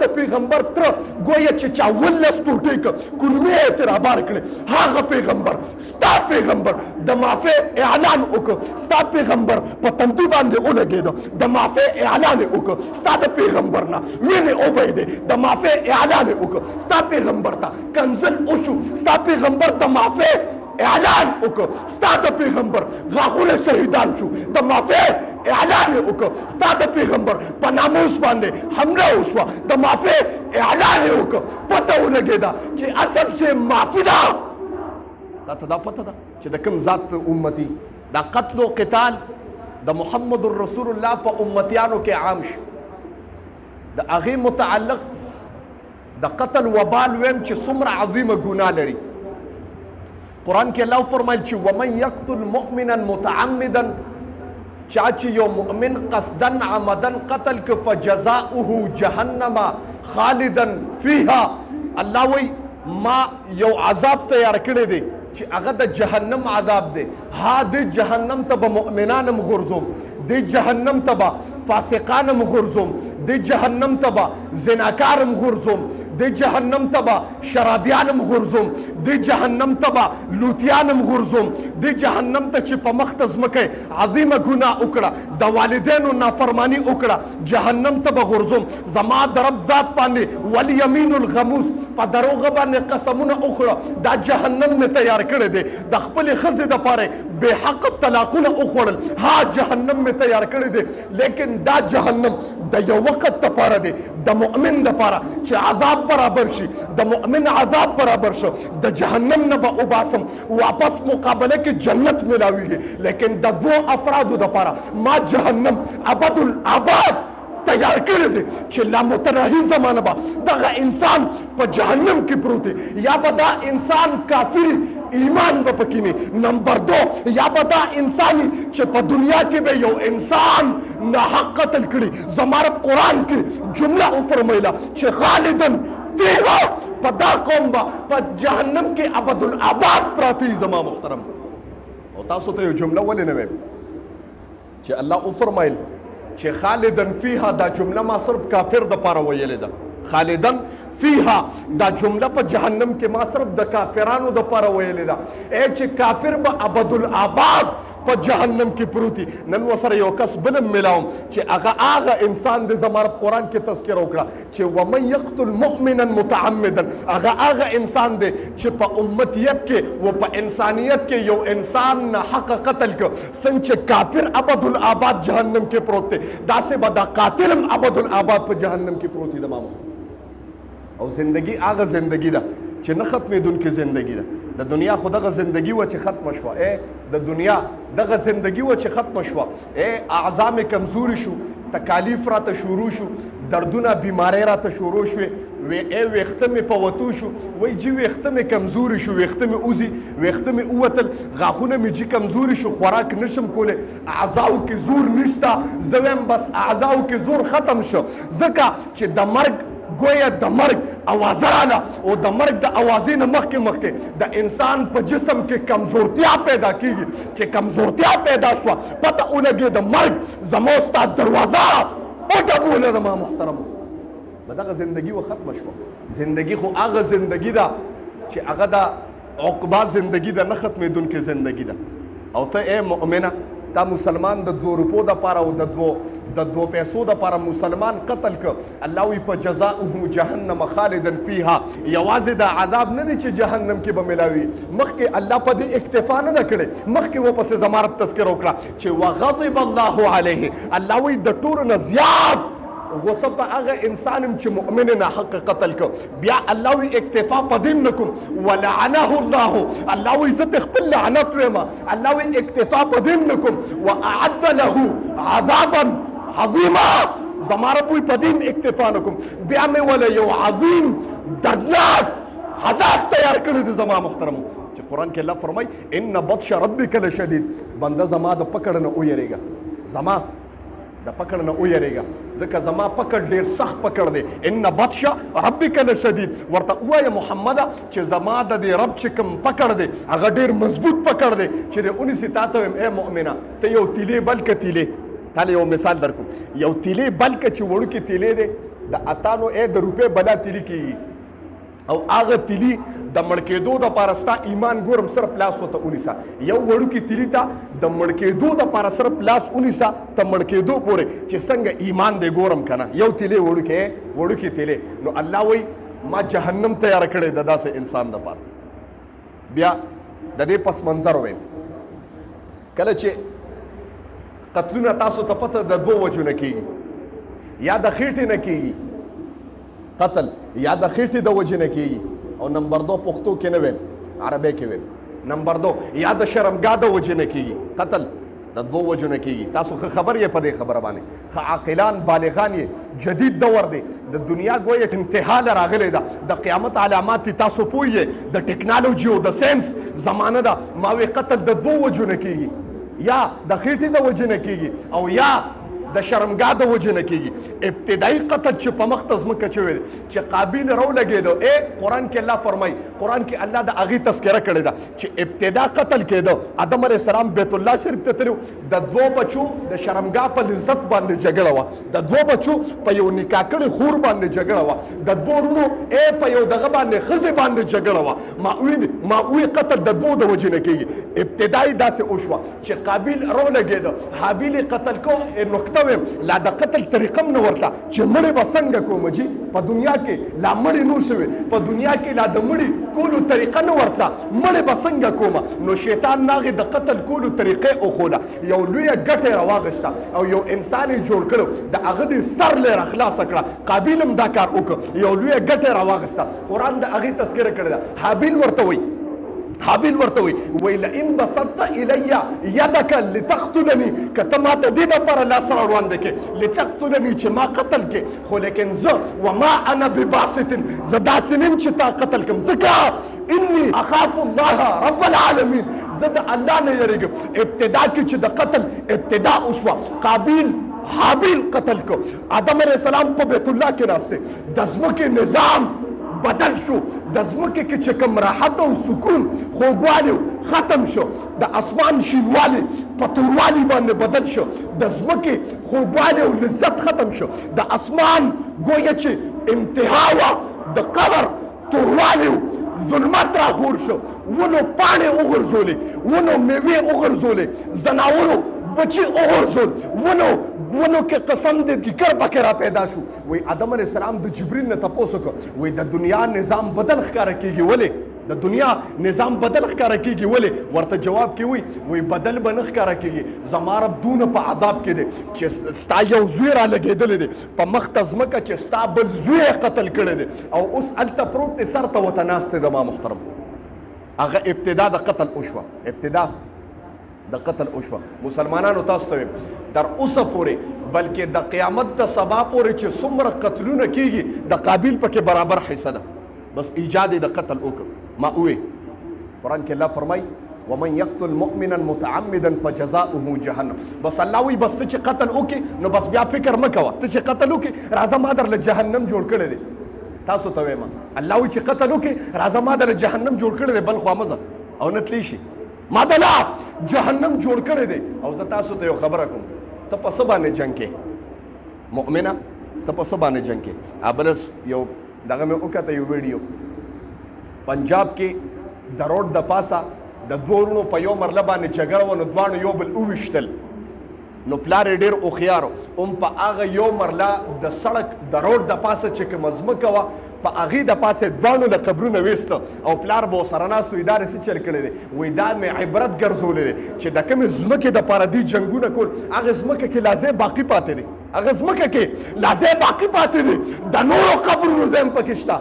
د پیغمبر تر گویا چې چا 19 ټوټې کلمې یې ترې رابار کړې، هغه پیغمبر ستا پیغمبر د معافی اعلان وکړ، ستا پیغمبر په تندي باندې ولګېده، د معافی اعلان یې وکړ، ستا د پیغمبر نه وینې وبهېدې، د معافی اعلان یې وکړ، ستا پیغمبر ته کنزل وشو، ستا پیغمبر د معافی اعلان وکړ، ستا د پیغمبر غاښونه شهیدان شو، د معافی اعلان یې وکړ، ستا د پیغمبر په ناموس باندې حمله وشوه، د معافی اعلان یې وکړ، پته ولګېده چې اصل شی معافي ده. دا ته دا پته ده چې د کوم ذات امتي دا قتل و قتال د محمد رسول الله په امتیانو کې عام شي. د هغې متعلق د قتل وبال ویم چې څومره عظیمه ګناه لري. قرآن کې الله فرمایل چې ومن یقتل مؤمنا متعمدا، چا چې یو مؤمن قصدن عمدن قتل که فجزاؤه جهنم خالدا فیها، الله وی ما یو عذاب تیار کړی دی چې هغه د جهنم عذاب دی، ها د جهنم ته به مؤمنانم غورځوم، د جهنم ته به فاسقانم غورځوم، د جهنم ته به زناکارم غورځوم، د جهنم ته به شرابیانم غورځوم، د جهنم ته به لوتیانم غورځوم، د جهنم ته چې په مخ ته ځمکه عظیمه ګناه وکړه، د والدینو نافرمانی وکړه، جهنم ته به غورځوم. زما د رب ذات باندې والیمین الغموس، په دروغه باندې قسمونه وکړه، دا جهنم مې تیار کړی دی. د خپلې ښځې دپاره بې حق طلاقونه وخوړل، ها جهنم مې تیار کړی دی. لیکن دا جهنم د یو وخت دپاره دی، د مؤمن دپاره چې عذاب برابر شي، د مؤمن عذاب برابر شو، د جهنم نه به وباسم، واپس مقابله کې جنت ملاویږي. لیکن د دوه افرادو دپاره ما جهنم ابدالآباد تیار کړی دی چې لا متناهي زمانه به دغه انسان په جهنم کې پروت دی، یا به دا انسان کافر ایمان به پکې نه. نمبر 2 یا به دا انساني چې په دنیا کې به یو انسان ناحق قتل کړي. زما رب قرآن کې جمله وفرمایله چې خالدن فیها، په دا قوم به په جهنم کې ابدالآباد پراته زما محترم. او تاسو ته یو جمله ولې نه وایم چې الله وفرمایل چې خالدن فیها، دا جمله ما صرف کافر د پاره ویلې ده. خالدن فیها دا جمله په جهنم کې ما صرف د کافرانو د پاره ویلې ده، چې کافر به ابدالآباد په جهنم کې پروتي. نن وسره یو کس بلم ملاوم چې هغه انسان د زماره قرآن کې تذکره وکړه چې ومن یقتل مؤمنا متعمدا، هغه انسان دی چې په امتیت کې و په انسانیت کې یو انسان حق قتل کو، څنګه چې کافر ابدالآباد جهنم کې پروت دی، داسې به دا قاتلم ابدالآباد په جهنم کې پروت دی. او زندگی هغه زندگی ده چې نه ختمېدونکې زندگی ده. د دنیا خو دغه زندگی و چې ختمه شوه، د دنیا دغه زندگی و چې ختمه شوه، اعضا مې کمزوري شو، تکالیف راته شروع شو، دردونه بیماری راته شروع شوې، ویښته مې په وتو شو، وایي جي ویښته مې کمزوري شو، ویښته مې اوځي، ویښته مې ووتل، غاښونه مې جي کمزوري شو، خوراک نشم کولی، اعضاو کې زور نشته. زه وایم بس اعضاو کې زور ختم شو، ځکه چې د مرګ گویا د مرګ اوازه رااله، او د مرګ د اوازې نه مخکې د انسان په جسم کې کمزورتیا پیدا کیږي. چې کمزورتیا پیدا شوه، پته ولګي د مرګ زما ستا دروازه وټکوله. زما محترمو به دغه زندگی و ختمه شوه. زندگی خو هغه زندگی ده چې هغه د عقبا زندگی ده، نه ختمېدونکې زندگی ده. او ته ای مؤمنه، دا مسلمان د 2 روپو دپاره او د 2 پیسو دپاره مسلمان قتل که، الله وی فجزاؤه جهنم خالدا فیها. یوازې دا عذاب نه دی چې جهنم کې به ملاوي، مخکې الله په دې اکتفا نه ده کړې، مخکې ورپسې زما رب تذکره وکړه چې وغضب الله علیه، الله وی د ټولو نه زیات غصه په هغه انسان چې مؤمن نه حق قتل کو. بیا الله وی اکتفا پدیم نکم ولعنه الله، الله وی زه خپل لعنت ویم، الله وی اکتفا پدیم نکم واعد له عذابا عظیما، زما رب وی پدیم اکتفا نکم، بیا مې ولا یو عظیم دردناک عذاب تیار کړی دی. زما محترمو چې قرآن کې الله فرمای ان بطش ربک لشدید، بنده زما د پکړ نه ویریږه، زما د پکړ نه ویریږه، ځکه زما پکړ ډیر سخت پکړ دی. ان بطش ربک لشدید، ورته ووایه محمده چې زما د دې رب چې کوم پکړ دی هغه ډیر مضبوط پکړ دی چې د اونیسي تا ته وایم ای مؤمنه ته یو تیلې بلکه تیلې، تا یو مثال درکوم، یو تیلې بلکه چې وړوکې تیلې دی د اتانو د روپې بلا تیلی کیږي او هغه تیلی د مړ کېدو دپاره ستا ایمان ګورم صرف لاس ورته ونیسه یو وړوکي تیلي ته د مړ کېدو دپاره صرف لاس ونیسه ته مړ کېدو پورې چې څنګه ایمان دی ګورم که نه یو تیلی وړوکي تیلی نو الله وایي ما جهنم تیاره کړی د داسې انسان دپاره بیا د دې پس منظر ویم کله چې قتلونه تاسو ته پته د دوو وجو نه کېږي یا د خېټې نه کېږي قتل یا د خېټې د وجې نه کېږي او نمبر دو پښتو کې نه ویم عربی کې ویم نمبر دو یا د شرمګاه د وجې نه کېږي قتل د دوو وجو نه کېږي تاسو ښه خبر یې په دې خبره باندې ښه عاقلان بالغان یې جدید دور دی د دنیا گویا انتها له راغلی ده د قیامت علامات دي تاسو پوه یې د ټکنالوژي او د ساینس زمانه ده ما وی قتل د دوو وجو نه کېږي یا د خېټې د وجې نه کېږي او یا د شرمګاه د وجې نه کېږي ابتدایي قتل چې په مخ ته ځمکه چوی دی چې قابیل راولګېدو قرآن کې الله فرمایي قرآن کې الله د هغې تذکره کړې ده چې ابتدا قتل کېده آدم علیه السلام بیت الله شریف ته تللو د دوو بچو د شرمګاه په لذت باندې جګړه وه د دوو بچو په یو نکاح کړې خور باندې جګړه وه د دوو وروڼو په یو دغه باندې ښځې باندې جګړه وه ما وی قتل د دوو د وجې نه کېږي ابتدایي داسې وشوه چې قابیل راولګېده حابیل یې قتل کو نقطه لا د قتل طریقه نه ورته چې مړی به څنګه کوم جي په دنیا کې لا مړی نو شوی په دنیا کې لا د مړی کولو طریقه نه ورته مړی به څنګه کومه نو شیطان ناغې د قتل کولو طریقې وښوله یو لویه ګټه یې راواغېسته او یو انسان یې جوړ کړو د هغه د سر له راخلاصه کړه قابیل هم دا کار وکړ یو لویه ګټه یې راواغېسته قرآن د هغې تذکره کړې ده حابیل ورته وایي حابیل ورته وی لئن بسطت الی یدک لتقتلنی که ته ماته دې دپاره لاس را وړاندې کې لتقتلنی چې ما قتل کې خو لیکن زه وما انا بباسط زه داسې نیم چې تا قتل کړم ځکه انی اخاف الله رب العالمین زه د الله نه یېرېږم ابتدا کې چې د قتل ابتدا وشوه قابیل حابیل قتل کو آدم علیه السلام په بیت الله کې ناسته د ځمکې نظام بدل شو د ځمکې کې چې کوم راحت او سکون خوږوالی ختم شو د اسمان شینوالی په توروالي باندې بدل شو د ځمکې خوږوالی او لذت ختم شو د اسمان گویا چې انتها وه د قبر توروالی ظلمت راخور شو ونو پاڼې وغورځولې ونو میوې وغورځولې ځناورو بچي وغورځول ونو کې قسم دې کې کر پکې را پیدا شو وی آدم علیه السلام د جبرین نه تپوس وکړ وی د دنیا نظام بدل ښکاره کېږي ولې د دنیا نظام بدل ښکاره کېږي ولې ورته جواب کې وی بدل به نه ښکاره کېږي زما رب دونه په عذاب کې دی چې ستا یو زوی را لګېدلی دی په مخ ته ځمکه چې ستا بل زوی یې قتل کړی دی او اوس هلته پروت دی سر ته ورته ناست دی زما محترم هغه ابتدا د قتل وشوه ابتدا د قتل وشوه مسلمانانو تاسو ته ویم در اوسه پورې بلکې د قیامت د سبا پورې چې څومره قتلونه کېږي د قابیل پکې برابر حصه ده بس ایجاد یې د قتل وکړ ما ووې قرآن کې الله فرمایي ومن یقتل مؤمنا متعمدا فجزاؤه جهنم بس الله وایي بس ته چې قتل وکړې نو بس بیا فکر مه کوه ته چې قتل وکړې راځه ما درله جهنم جوړ کړی دی تاسو ته وایم الله وایي چې قتل وکړې راځه ما درله جهنم جوړ کړی دی بل خوا مه ځه او نه تلی شي ما دلا جهنم جوړ کړی دی او زه تاسو ته یو خبره کوم ته په څه باندې جنګ کې مؤمنه ته په څه باندې جنګ کې ابلس یو دغه مې وکړه یو ویډیو پنجاب کې د روډ د پاسه د دوه وروڼو په یو مرله باندې جګړه وه نو دواړو یو بل وویشتل نو پلار یې ډېر هوښیار هم په هغه یو مرله د سړک د روډ د پاسه چې کومه ځمکه وه په هغې د پاسه دواړو له قبرونه ویسته او پلار به ورسره ناست وي دا څه چل کړی دی وایي دا مې عبرت ګرځولی دی چې د کومې ځمکې دپاره دوی جنګونه کول هغه ځمکه کې لا ځای باقي پاتې دی هغه ځمکه کې لا ځای باقي پاتې دی د نورو قبرونو ځای هم پکې شته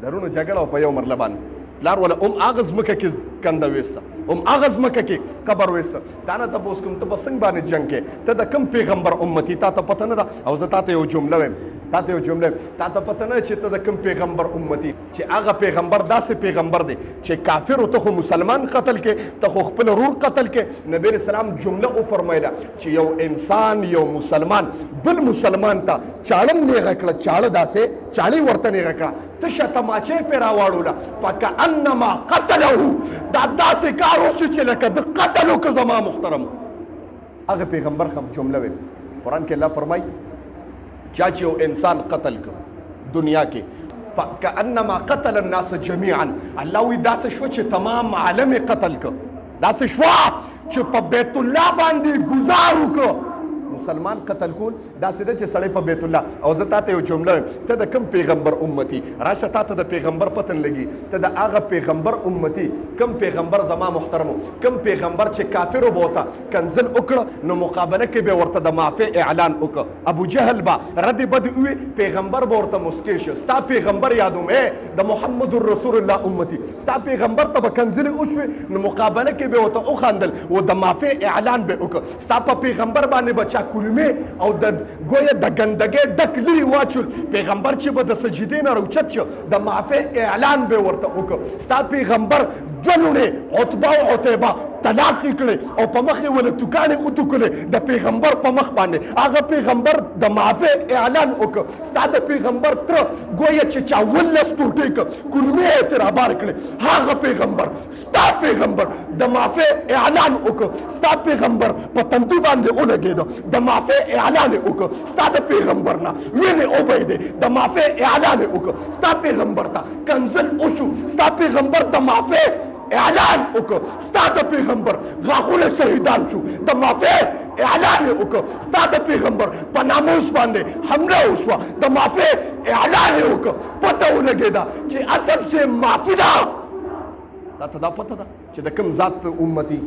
درونو جګړه په یو مرله باندې پلار ولا هغه ځمکه کې کنده ویسته هغه ځمکه کې قبر ویسته تا نه تپوس کوم ته به څنګه باندې جنګ کې ته د کوم پیغمبر امتي تا ته پته نه ده او زه تا ته یو جمله وایم تا ته پته نه چې ته د کوم پیغمبر امتي چې هغه پیغمبر داسې پیغمبر دی چې کافرو ته خو مسلمان قتل کې ته خو خپل ورور قتل کې نبی اسلام جمله وفرمایله چې یو انسان یو مسلمان بل مسلمان ته چاړم نیغه کړه چاړه داسې چاړې ورته نیغه کړه تشه تماچې پرې راواړوله فکأنما قتله دا داسې کار وشو چې لکه د قتل وکړه زما محترم هغه پیغمبر جمله وی قرآن کې الله فرمایي چا چې یو انسان قتل کړ دنیا کې فکأنما قتل الناس جميعا الله وی داسې شو چې تمام عالم قتل کړ داسې شو چې په بیت الله باندې گزار وکړ مسلمان قتل کول داسې ده چې سړی په بیت الله او زه تاته یو جمله ته د کوم پیغمبر امتی راشه تاته د پیغمبر پتن لګي ته د هغه پیغمبر امتی کوم پیغمبر زما محترمو کوم پیغمبر چې کافر وبوته کنزل وکړه نو مقابله کې به ورته د معافی اعلان وکړه ابو جهل با رد بد وی پیغمبر به ورته مسکی شو ستا پیغمبر یادوم د محمد رسول الله امتی ستا پیغمبر ته کنزل وشوي نو مقابله کې به ورته وخندل و د معافی اعلان به وکړه ستا په پیغمبر باندې بچا کلمې او د ګویا د ګندګۍ ډک لري واچول پیغمبر چې به د سجدې نه راوچت شو د معافی اعلان به ورته وکړ ستا پیغمبر دوه لوڼې عتبه او عتیبه طلاق کړي او په مخ یې ونه توکانې وټوکلې د پیغمبر په مخ باندې هغه پیغمبر د معافی اعلان وکړ ستا د پیغمبر تر ګویا چې چا 19 ټوټې کړ کلمې یې ترې رابار کړې هغه پیغمبر ستا پیغمبر د معافی اعلان وکړ ستا پیغمبر په تندي باندې ولګېده د معافی اعلان وکړ ستا د پیغمبر نه وینې وبهېدې د معافی اعلان وکړ ستا پیغمبر ته کنزل وشو ستا پیغمبر د معافی اعلان وکړ ستا د پیغمبر غاښونه شهیدان شو د معافی اعلان وکړ ستا د پیغمبر په ناموس باندې حمله وشوه د معافی اعلان وکړ پته ولګېده چې اصل سے معافي ده تا ته دا پته ده چې د کوم ذات امتي